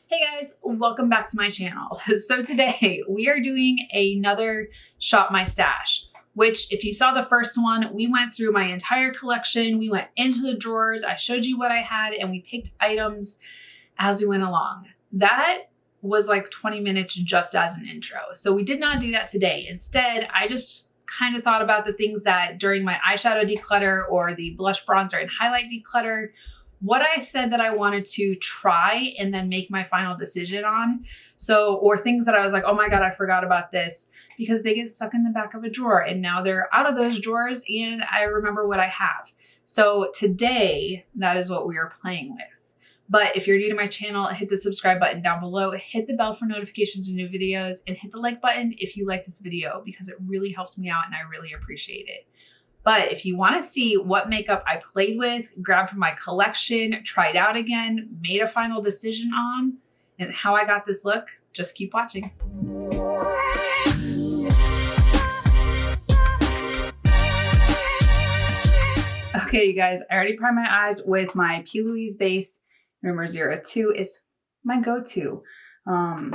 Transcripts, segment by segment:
Hey guys, welcome back to my channel. So today we are doing another Shop My Stash, which if you saw the first one, we went through my entire collection. We went into the drawers. I showed you what I had and we picked items as we went along. That was like 20 minutes just as an intro. So we did not do that today. Instead, I just kind of thought about the things that during my eyeshadow declutter or the blush, bronzer, and highlight declutter, what I said that I wanted to try and then make my final decision on. So, or things that I was like, oh my God, I forgot about this, because they get stuck in the back of a drawer and now they're out of those drawers and I remember what I have. So today, that is what we are playing with. But if you're new to my channel, hit the subscribe button down below, hit the bell for notifications of new videos, and hit the like button if you like this video, because it really helps me out and I really appreciate it. But if you want to see what makeup I played with, grabbed from my collection, tried out again, made a final decision on, and how I got this look, just keep watching. Okay, you guys, I already primed my eyes with my Louise base. Rumour 02 is my go-to. I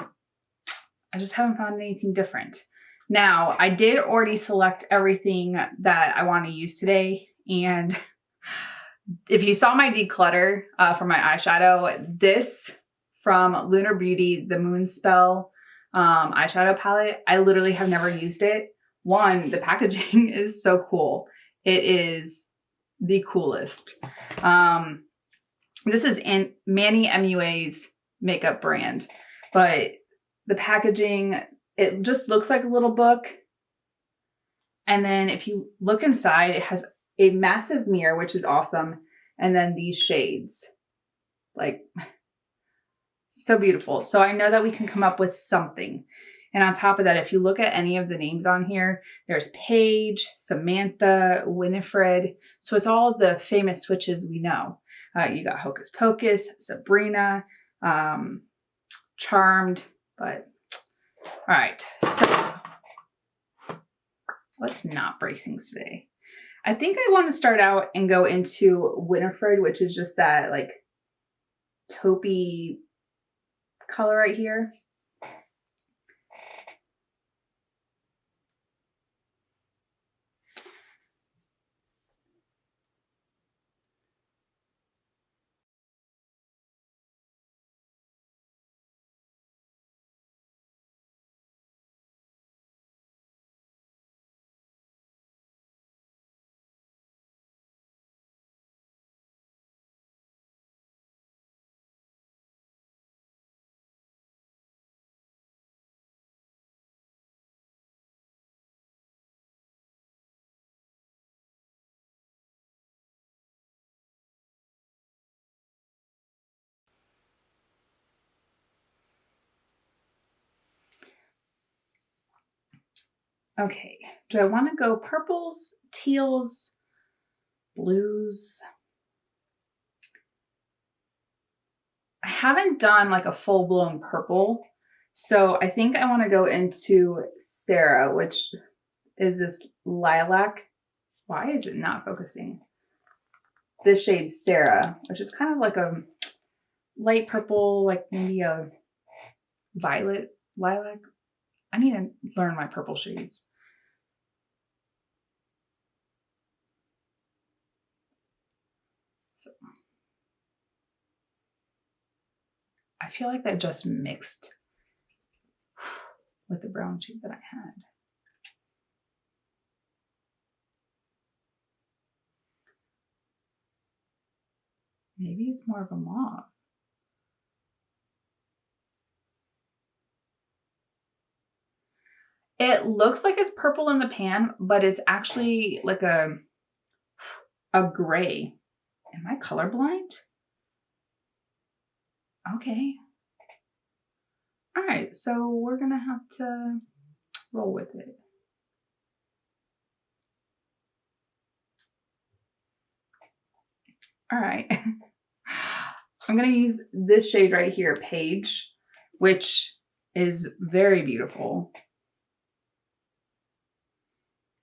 just haven't found anything different. Now, I did already select everything that I want to use today. And if you saw my declutter for my eyeshadow, this from Lunar Beauty, the Moon Spell eyeshadow palette, I literally have never used it. One, the packaging is so cool. It is the coolest. This is Manny MUA's makeup brand, but the packaging, it just looks like a little book. And then if you look inside, it has a massive mirror, which is awesome. And then these shades, like, so beautiful. So I know that we can come up with something. And on top of that, if you look at any of the names on here, there's Beige, Samantha, Winifred. So it's all the famous switches we know. You got Hocus Pocus, Sabrina, Charmed, but all right, so let's not break things today. I think I want to start out and go into Winifred, which is just that like taupey color right here. Okay, do I want to go purples, teals, blues? I haven't done like a full-blown purple, so I think I want to go into Sarah, which is this lilac. Why is it not focusing? This shade Sarah, which is kind of like a light purple, like maybe a violet lilac. I need to learn my purple shades. So I feel like that just mixed with the brown shade that I had. Maybe it's more of a mauve. It looks like it's purple in the pan, but it's actually like a gray. Am I colorblind? Okay. All right, so we're gonna have to roll with it. All right. I'm gonna use this shade right here, Beige, which is very beautiful.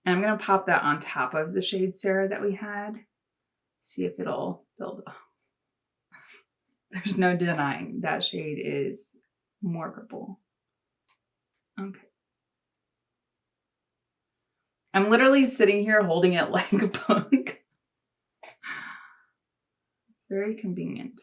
And I'm gonna pop that on top of the shade Sarah that we had. See if it'll build up. There's no denying that shade is more purple. Okay. I'm literally sitting here holding it like a book. It's very convenient.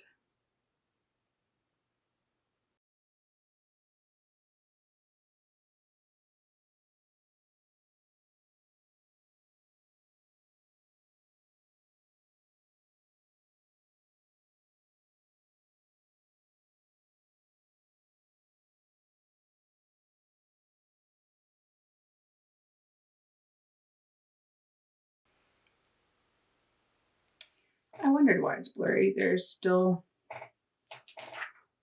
I wondered why it's blurry. There's still,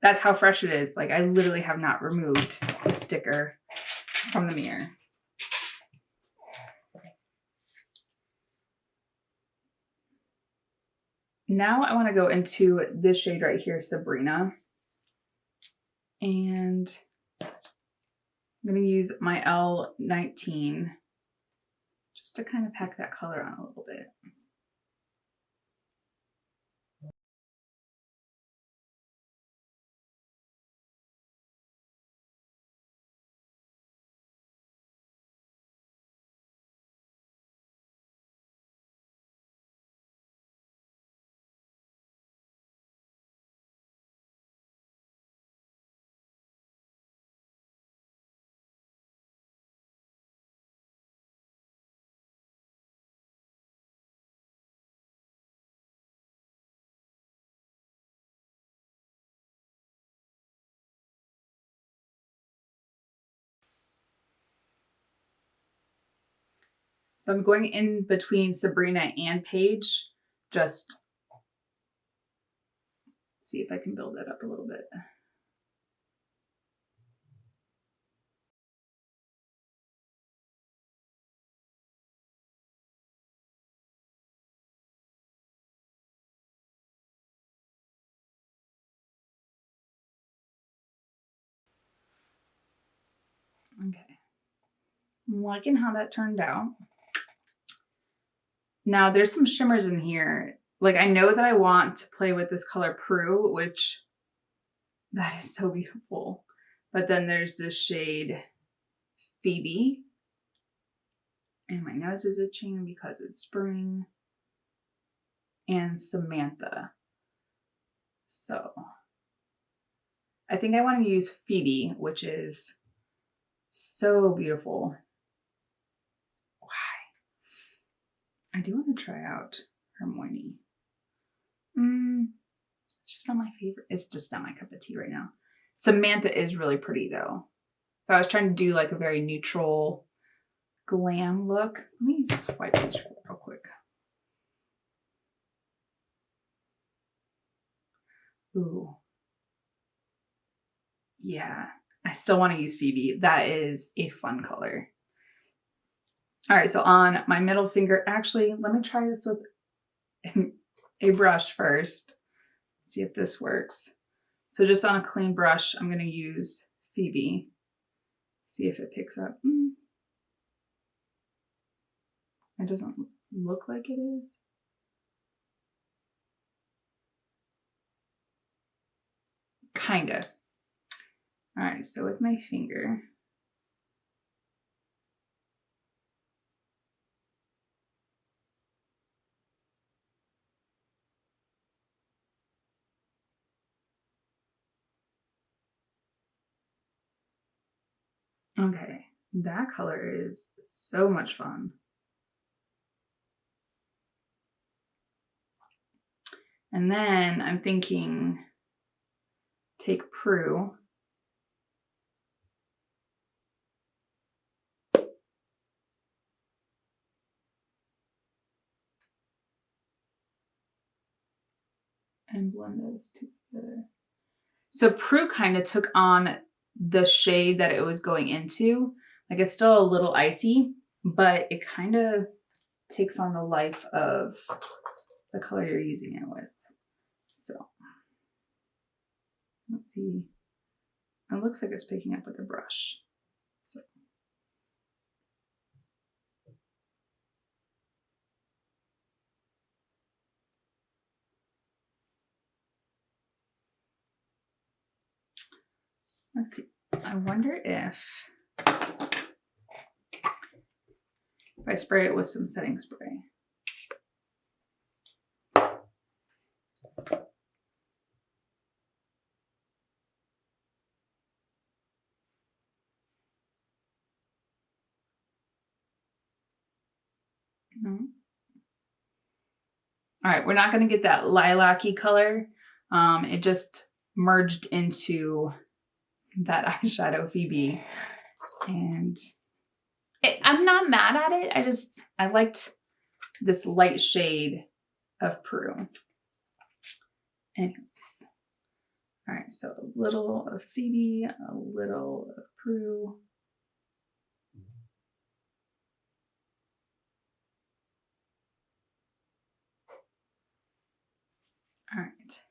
that's how fresh it is. Like I literally have not removed the sticker from the mirror. Now I want to go into this shade right here, Sabrina. And I'm going to use my L19 just to kind of pack that color on a little bit. So I'm going in between Sabrina and Beige, just see if I can build that up a little bit. Okay. I'm liking how that turned out. Now there's some shimmers in here. Like I know that I want to play with this color Prue, which that is so beautiful. But then there's this shade Phoebe. And my nose is itching because it's spring. And Samantha. So I think I want to use Phoebe, which is so beautiful. I do want to try out Hermione. It's just not my favorite. It's just not my cup of tea right now. Samantha is really pretty though. If I was trying to do like a very neutral glam look, let me swipe this real quick. Ooh. Yeah, I still want to use Phoebe. That is a fun color. All right, so on my middle finger, actually, let me try this with a brush first. See if this works. So just on a clean brush, I'm going to use Phoebe. See if it picks up. It doesn't look like it is. Kind of. All right, so with my finger. Okay, that color is so much fun. And then I'm thinking, take Prue. And blend those two together. So Prue kind of took on the shade that it was going into. Like it's still a little icy, but it kind of takes on the life of the color you're using it with. So let's see. It looks like it's picking up with a brush. So Let's see. I wonder if I spray it with some setting spray. No. All right, we're not going to get that lilac-y color. It just merged into that eyeshadow Phoebe. And I'm not mad at it. I liked this light shade of Peru. Anyways. All right, so a little of Phoebe, a little of Peru. All right.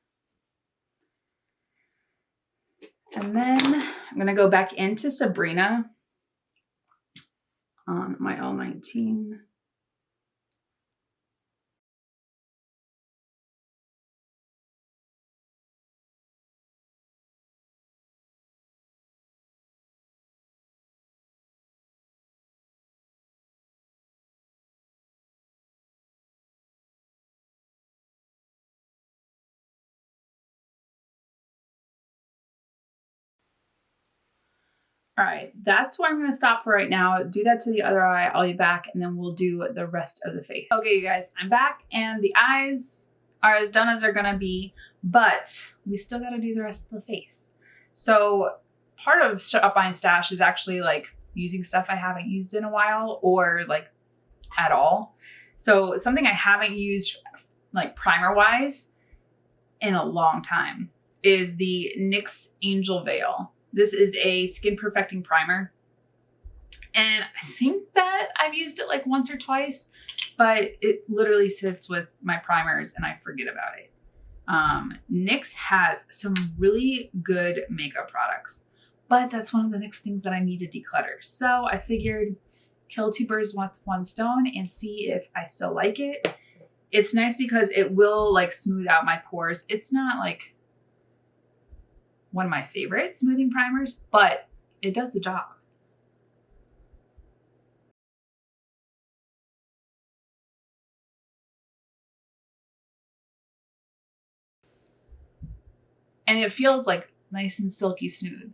And then I'm going to go back into Sabrina on my L19. All right, that's where I'm going to stop for right now. Do that to the other eye. I'll be back and then we'll do the rest of the face. Okay, you guys, I'm back and the eyes are as done as they're going to be, but we still got to do the rest of the face. So part of Shop My Stash is actually like using stuff I haven't used in a while or like at all. So something I haven't used like primer wise in a long time is the NYX Angel Veil. This is a skin perfecting primer. And I think that I've used it like once or twice, but it literally sits with my primers and I forget about it. NYX has some really good makeup products, but that's one of the next things that I need to declutter. So I figured kill two birds with one stone and see if I still like it. It's nice because it will like smooth out my pores. It's not like one of my favorite smoothing primers, but it does the job. And it feels like nice and silky smooth.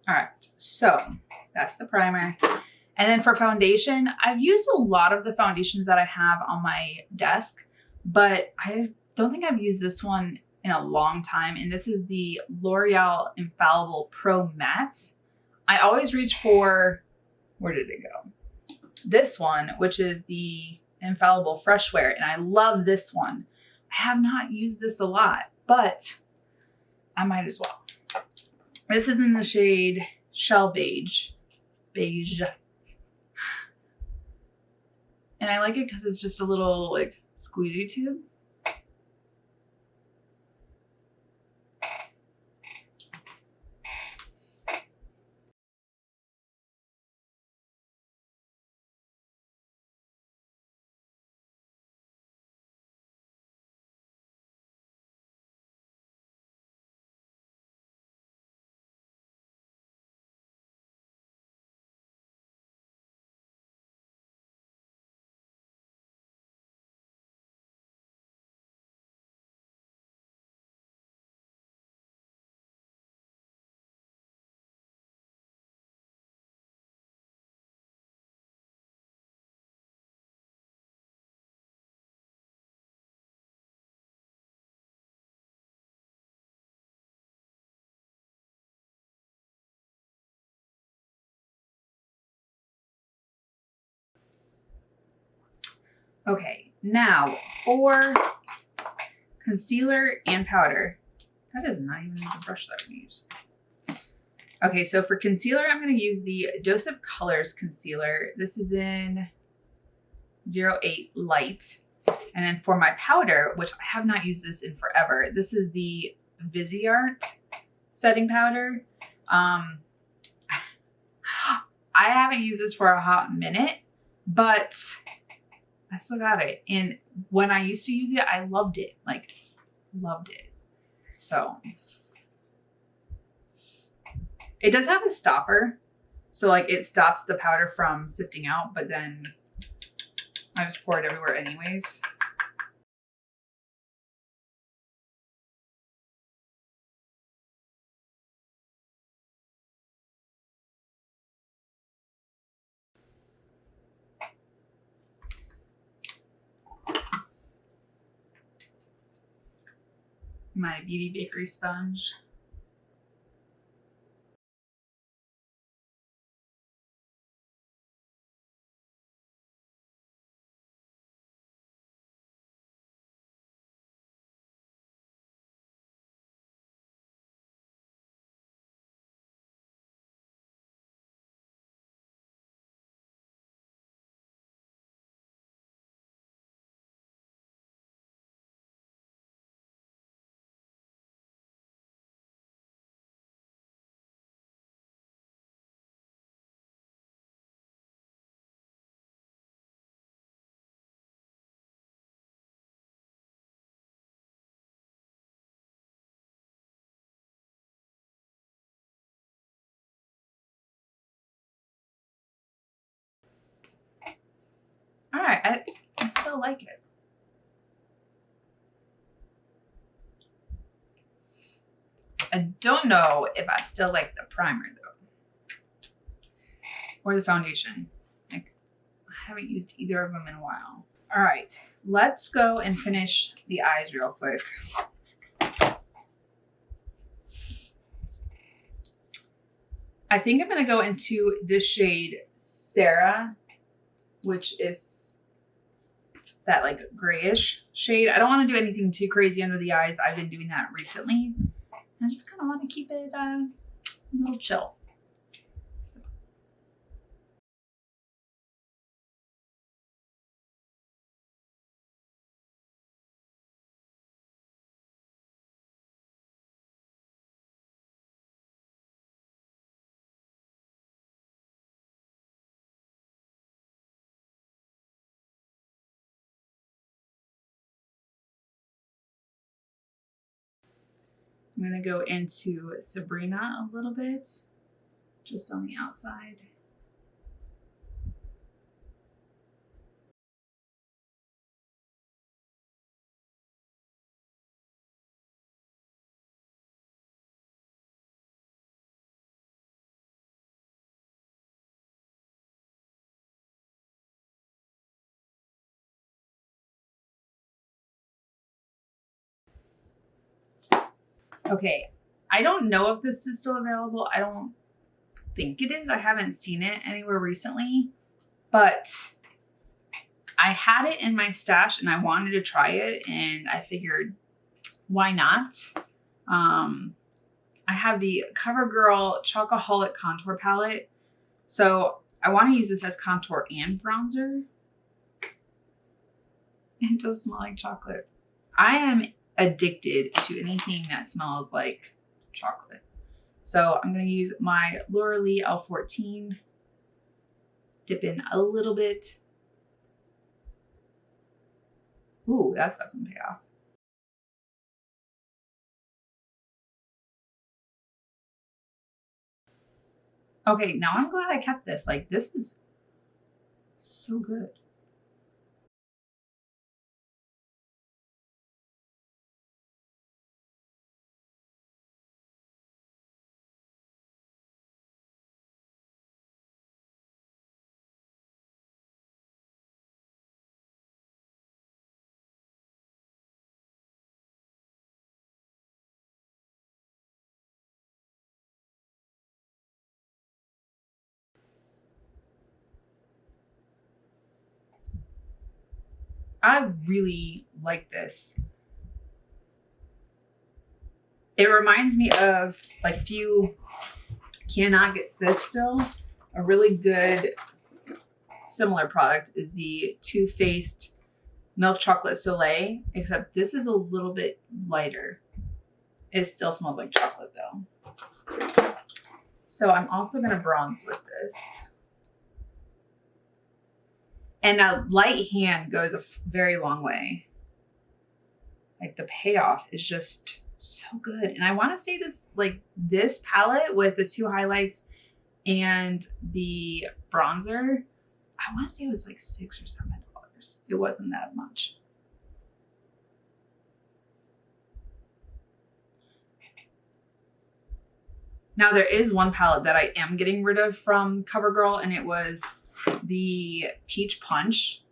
All right, so that's the primer. And then for foundation, I've used a lot of the foundations that I have on my desk, but I don't think I've used this one in a long time. And this is the L'Oreal Infallible Pro Matte. I always reach for, where did it go? This one, which is the Infallible Fresh Wear. And I love this one. I have not used this a lot, but I might as well. This is in the shade Shell Beige. Beige. And I like it because it's just a little like squeezy tube. Okay, now for concealer and powder. That is not even the brush that we use. Okay, so for concealer, I'm going to use the Dose of Colors concealer. This is in 08 Light. And then for my powder, which I have not used this in forever, this is the Viseart setting powder. I haven't used this for a hot minute, but I still got it. And when I used to use it, I loved it. Like, loved it. So it does have a stopper. So like it stops the powder from sifting out, but then I just pour it everywhere anyways. My Beauty Bakery sponge. All right, I still like it. I don't know if I still like the primer though, or the foundation. Like, I haven't used either of them in a while. All right, let's go and finish the eyes real quick. I think I'm gonna go into this shade Sarah, which is that like grayish shade. I don't want to do anything too crazy under the eyes. I've been doing that recently. I just kind of want to keep it a little chill. So. I'm going to go into Sabrina a little bit, just on the outside. Okay, I don't know if this is still available. I don't think it is. I haven't seen it anywhere recently, but I had it in my stash and I wanted to try it, and I figured, why not? I have the CoverGirl Chocoholic contour palette. So I want to use this as contour and bronzer. It does smell like chocolate. I am addicted to anything that smells like chocolate. So I'm going to use my Laura Lee L14, dip in a little bit. Ooh, that's got some payoff. Okay, now I'm glad I kept this. Like, this is so good. I really like this. It reminds me of, like, if you cannot get this still, a really good similar product is the Too Faced Milk Chocolate Soleil, except this is a little bit lighter. It still smells like chocolate though. So I'm also going to bronze with this. And a light hand goes a very long way. Like the payoff is just so good. And I want to say this, like this palette with the 2 highlights and the bronzer, I want to say it was like $6 or $7. It wasn't that much. Now there is one palette that I am getting rid of from CoverGirl, and it was the Peach Punch.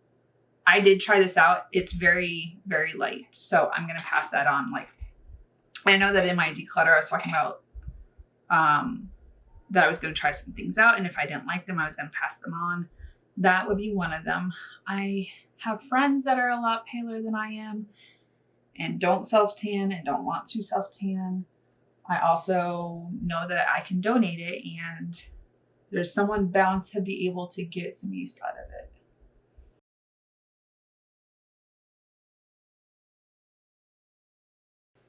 I did try this out. It's very, very light. So I'm going to pass that on. Like, I know that in my declutter, I was talking about that I was going to try some things out. And if I didn't like them, I was going to pass them on. That would be one of them. I have friends that are a lot paler than I am and don't self-tan and don't want to self-tan. I also know that I can donate it, and there's someone bound to be able to get some use out of it.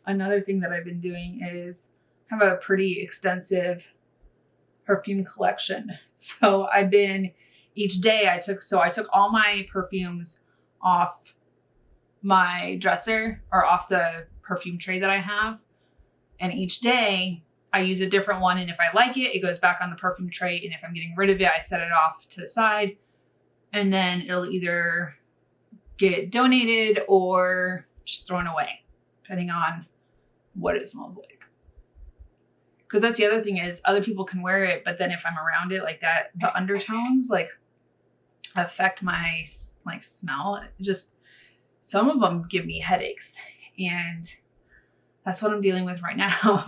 Another thing that I've been doing is have a pretty extensive perfume collection. So I've been, each day I took all my perfumes off my dresser or off the perfume tray that I have. And each day I use a different one. And if I like it, it goes back on the perfume tray. And if I'm getting rid of it, I set it off to the side. And then it'll either get donated or just thrown away, depending on what it smells like. Because that's the other thing is other people can wear it, but then if I'm around it like that, the undertones like affect my like smell. Just some of them give me headaches, and that's what I'm dealing with right now.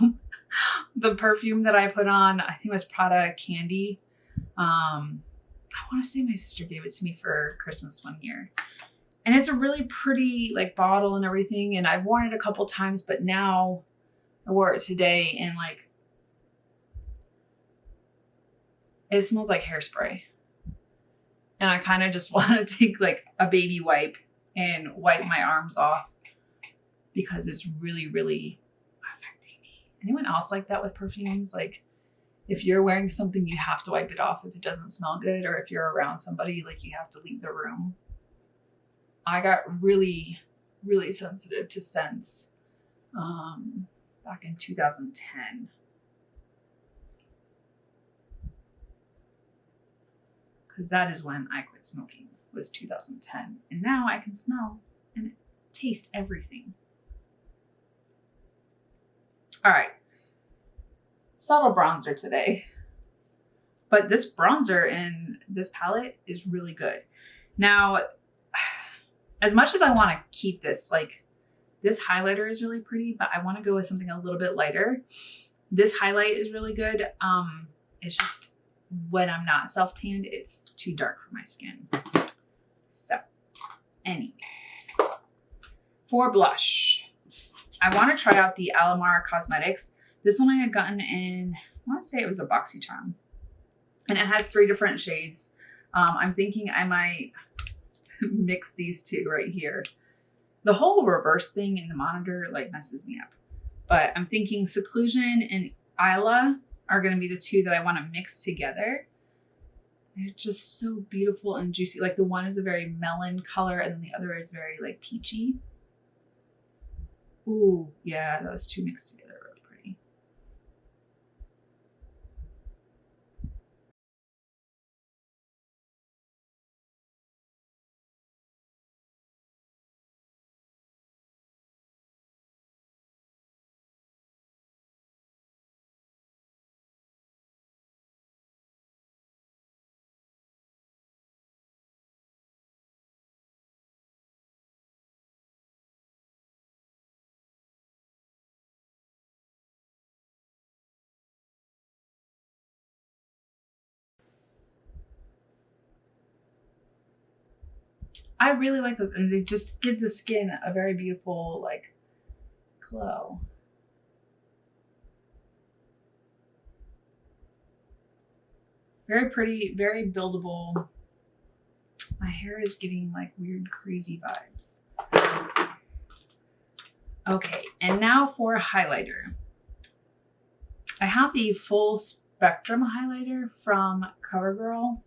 The perfume that I put on, I think it was Prada Candy. I want to say my sister gave it to me for Christmas one year. And it's a really pretty like bottle and everything. And I've worn it a couple times, but now I wore it today and like, it smells like hairspray. And I kind of just want to take like a baby wipe and wipe my arms off because it's really, really affecting me. Anyone else like that with perfumes? Like if you're wearing something, you have to wipe it off if it doesn't smell good, or if you're around somebody, like you have to leave the room. I got really, really sensitive to scents back in 2010. Because that is when I quit smoking, was 2010. And now I can smell and taste everything. All right. Subtle bronzer today. But this bronzer in this palette is really good. Now, as much as I want to keep this, like this highlighter is really pretty, but I want to go with something a little bit lighter. This highlight is really good. It's just when I'm not self-tanned, it's too dark for my skin. So anyways, for blush, I want to try out the Alamar Cosmetics. This one I had gotten in, I want to say it was a BoxyCharm. And it has 3 different shades. I'm thinking I might mix these 2 right here. The whole reverse thing in the monitor like messes me up. But I'm thinking Seclusion and Isla are going to be the 2 that I want to mix together. They're just so beautiful and juicy. Like the one is a very melon color and then the other is very like peachy. Ooh, yeah, those 2 mixed together are really pretty. I really like those, and they just give the skin a very beautiful like glow. Very pretty, very buildable. My hair is getting like weird, crazy vibes. Okay, and now for highlighter. I have the full spectrum highlighter from CoverGirl.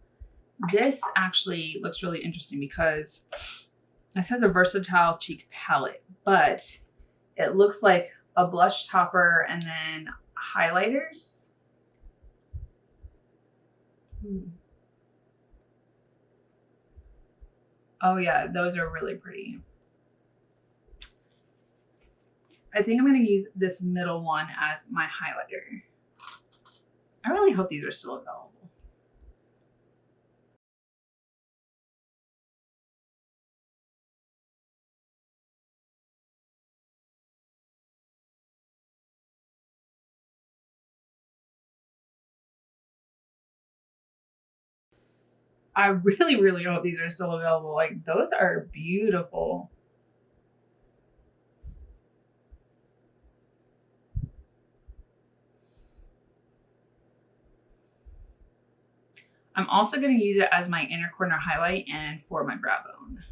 This actually looks really interesting because this has a versatile cheek palette, but it looks like a blush topper and then highlighters. Oh yeah, those are really pretty. I think I'm going to use this middle one as my highlighter. I really hope these are still available. I really, really hope these are still available. Like, those are beautiful. I'm also going to use it as my inner corner highlight and for my brow bone.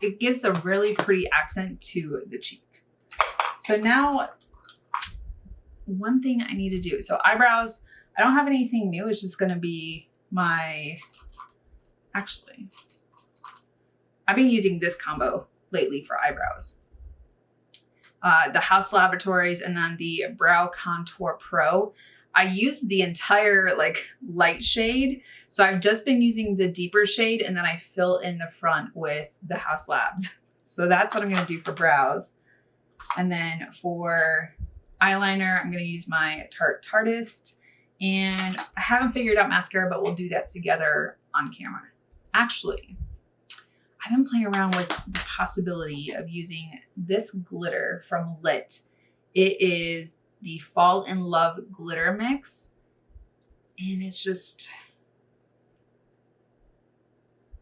It gives a really pretty accent to the cheek. So now, one thing I need to do. So eyebrows, I don't have anything new. It's just going to be my, actually, I've been using this combo lately for eyebrows. The House Laboratories and then the Brow Contour Pro. I use the entire like light shade. So I've just been using the deeper shade and then I fill in the front with the House Labs. So that's what I'm going to do for brows. And then for eyeliner, I'm going to use my Tarte Tartist. And I haven't figured out mascara, but we'll do that together on camera. Actually, I've been playing around with the possibility of using this glitter from Lit. It is the Fall in Love glitter mix. And it's just,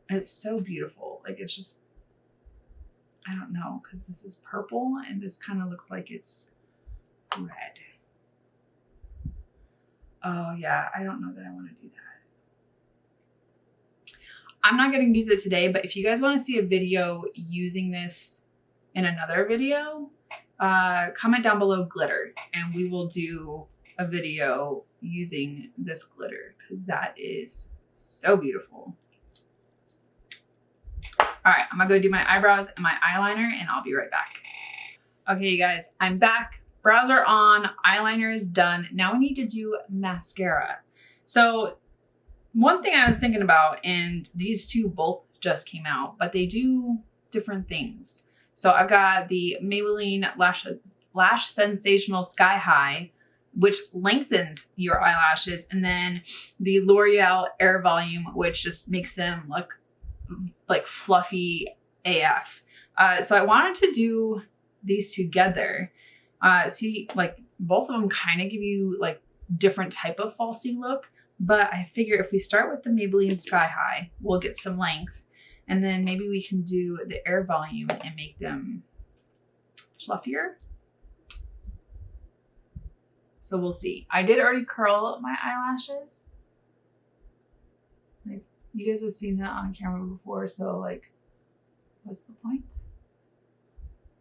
it's so beautiful. Like, it's just, I don't know, because this is purple and this kind of looks like it's red. Oh yeah, I don't know that I want to do that. I'm not going to use it today, but if you guys want to see a video using this in another video, comment down below glitter and we will do a video using this glitter because that is so beautiful. All right, I'm gonna go do my eyebrows and my eyeliner and I'll be right back. Okay, you guys, I'm back. Brows are on, eyeliner is done. Now we need to do mascara. So one thing I was thinking about, and these two both just came out, but they do different things. So I've got the Maybelline Lash Sensational Sky High, which lengthens your eyelashes, and then the L'Oreal Air Volume, which just makes them look like fluffy AF. So I wanted to do these together. See, like both of them kind of give you like different type of falsy look. But I figure if we start with the Maybelline Sky High, we'll get some length. And then maybe we can do the Air Volume and make them fluffier. So we'll see. I did already curl my eyelashes. Like, you guys have seen that on camera before, so like, what's the point?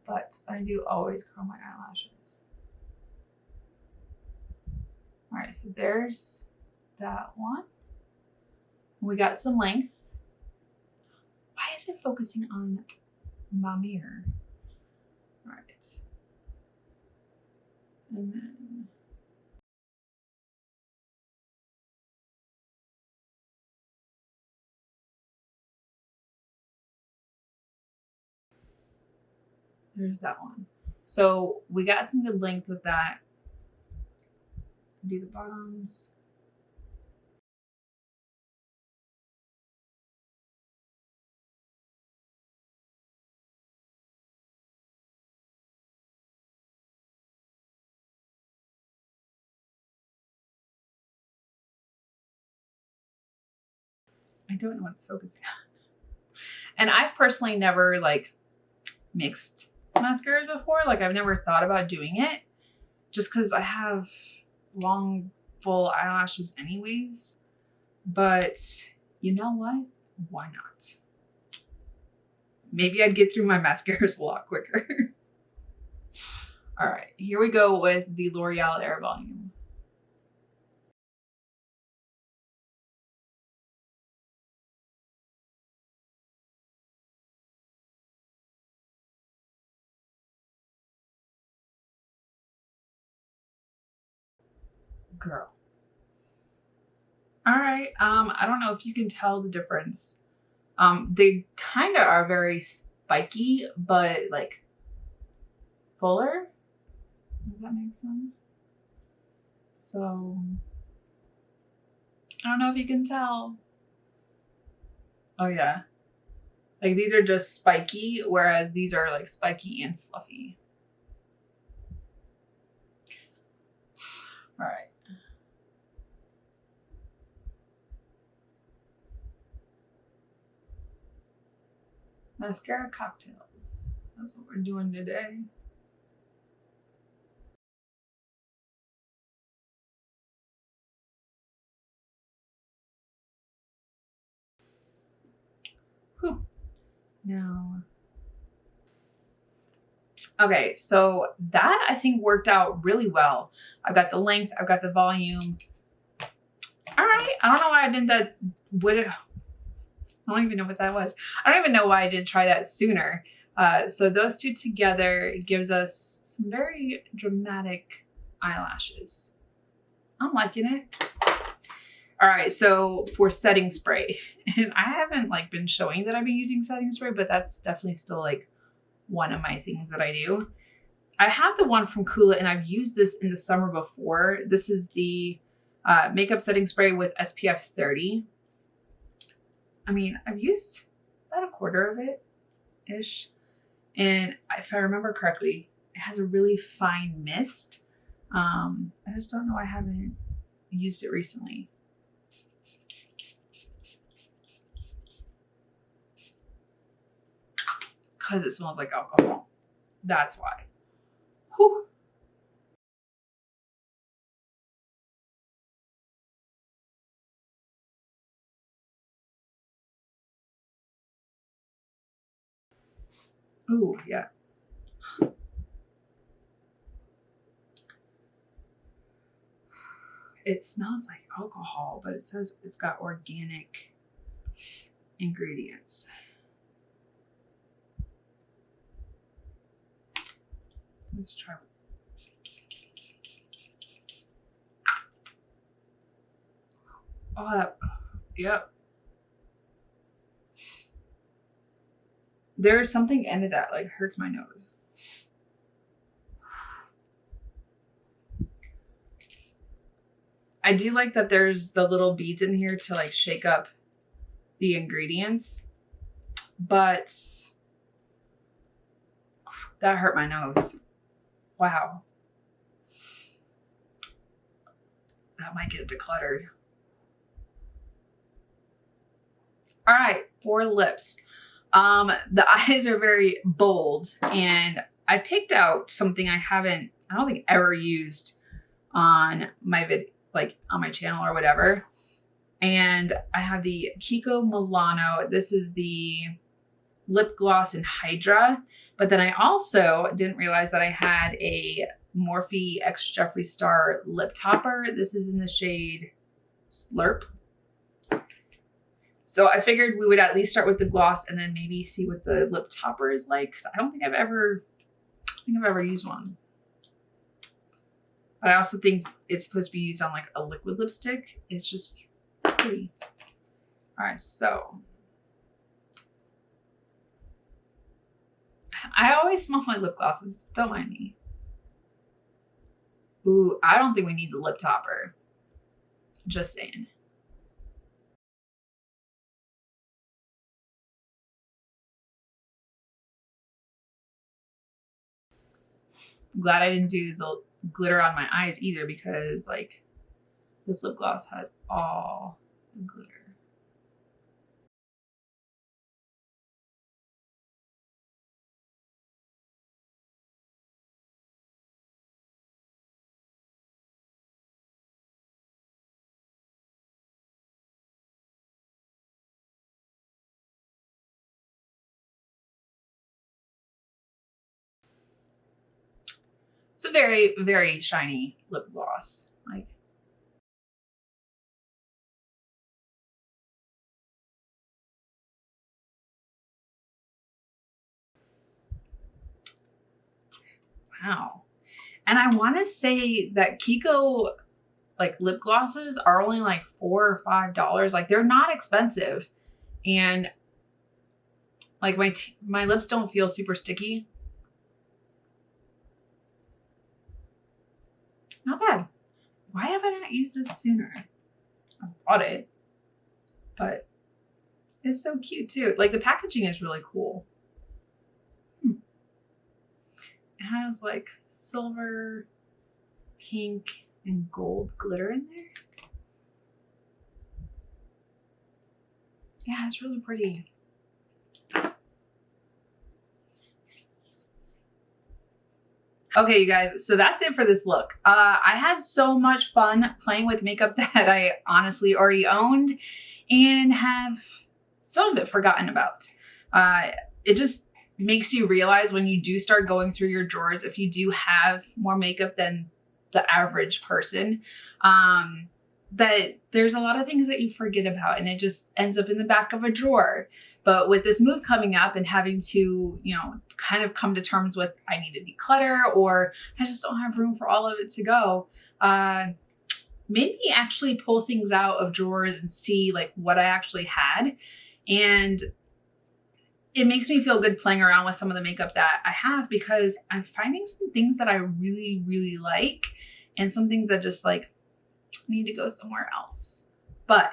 But I do always curl my eyelashes. All right, so there's that one. We got some length. Why is it focusing on my mirror? All right. And then there's that one. So we got some good length with that. Do the bottoms. I don't know what it's focusing on. And I've personally never like mixed mascaras before. Like I've never thought about doing it just because I have long, full eyelashes anyways. But you know what? Why not? Maybe I'd get through my mascaras a lot quicker. All right, here we go with the L'Oreal Air Volume. Girl. All right, I don't know if you can tell the difference. They kind of are very spiky, but like fuller. Does that make sense? So I don't know if you can tell. Oh yeah. Like these are just spiky, whereas these are like spiky and fluffy. All right. Mascara cocktails. That's what we're doing today. Whew. Now. Okay, so that I think worked out really well. I've got the length, I've got the volume. All right, I don't know why I didn't that. I don't even know what that was. I don't even know why I didn't try that sooner. So those two together gives us some very dramatic eyelashes. I'm liking it. All right, so for setting spray, and I haven't like been showing that I've been using setting spray, but that's definitely still like one of my things that I do. I have the one from Kula, and I've used this in the summer before. This is the makeup setting spray with SPF 30. I mean, I've used about a quarter of it ish. And if I remember correctly, it has a really fine mist. I just don't know why I haven't used it recently. Because it smells like alcohol. That's why. Whew. Ooh, yeah. It smells like alcohol, but it says it's got organic ingredients. Let's try. Oh, that, yep. There's something in that like hurts my nose. I do like that there's the little beads in here to like shake up the ingredients, but that hurt my nose. Wow. That might get decluttered. All right, for lips. The eyes are very bold, and I picked out something I don't think ever used on my on my channel or whatever. And I have the Kiko Milano. This is the lip gloss in Hydra. But then I also didn't realize that I had a Morphe X Jeffree Star lip topper. This is in the shade Slurp. So I figured we would at least start with the gloss and then maybe see what the lip topper is like. Because I don't think I've ever used one. But I also think it's supposed to be used on like a liquid lipstick. It's just pretty. All right, so I always smell my lip glosses. Don't mind me. Ooh, I don't think we need the lip topper. Just saying. I'm glad I didn't do the glitter on my eyes either, because like this lip gloss has all the glitter. It's a very, very shiny lip gloss. Like, wow. And I want to say that Kiko like lip glosses are only like $4 or $5. Like they're not expensive. And like my lips don't feel super sticky. Not bad. Why have I not used this sooner? I bought it, but it's so cute too. Like the packaging is really cool. It has like silver, pink, and gold glitter in there. Yeah, it's really pretty. Okay, you guys, so that's it for this look. I had so much fun playing with makeup that I honestly already owned and have some of it forgotten about. It just makes you realize when you do start going through your drawers, if you do have more makeup than the average person, that there's a lot of things that you forget about and it just ends up in the back of a drawer. But with this move coming up and having to, you know, kind of come to terms with I need to declutter or I just don't have room for all of it to go, made me actually pull things out of drawers and see like what I actually had. And it makes me feel good playing around with some of the makeup that I have, because I'm finding some things that I really, really like and some things that just like need to go somewhere else. But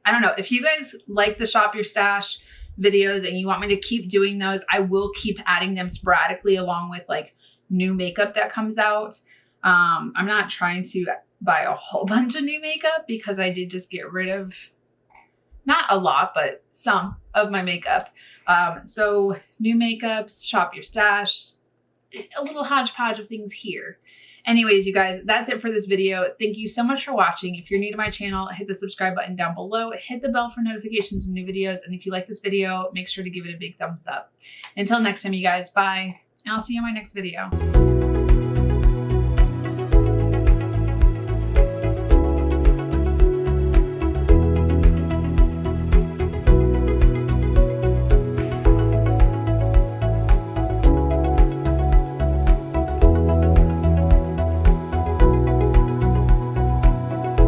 I don't know, if you guys like the Shop Your Stash videos and you want me to keep doing those, I will keep adding them sporadically along with like new makeup that comes out. I'm not trying to buy a whole bunch of new makeup because I did just get rid of, not a lot, but some of my makeup. So new makeups, Shop Your Stash, a little hodgepodge of things here. Anyways, you guys, that's it for this video. Thank you so much for watching. If you're new to my channel, hit the subscribe button down below, hit the bell for notifications of new videos. And if you like this video, make sure to give it a big thumbs up. Until next time, you guys, bye. And I'll see you in my next video.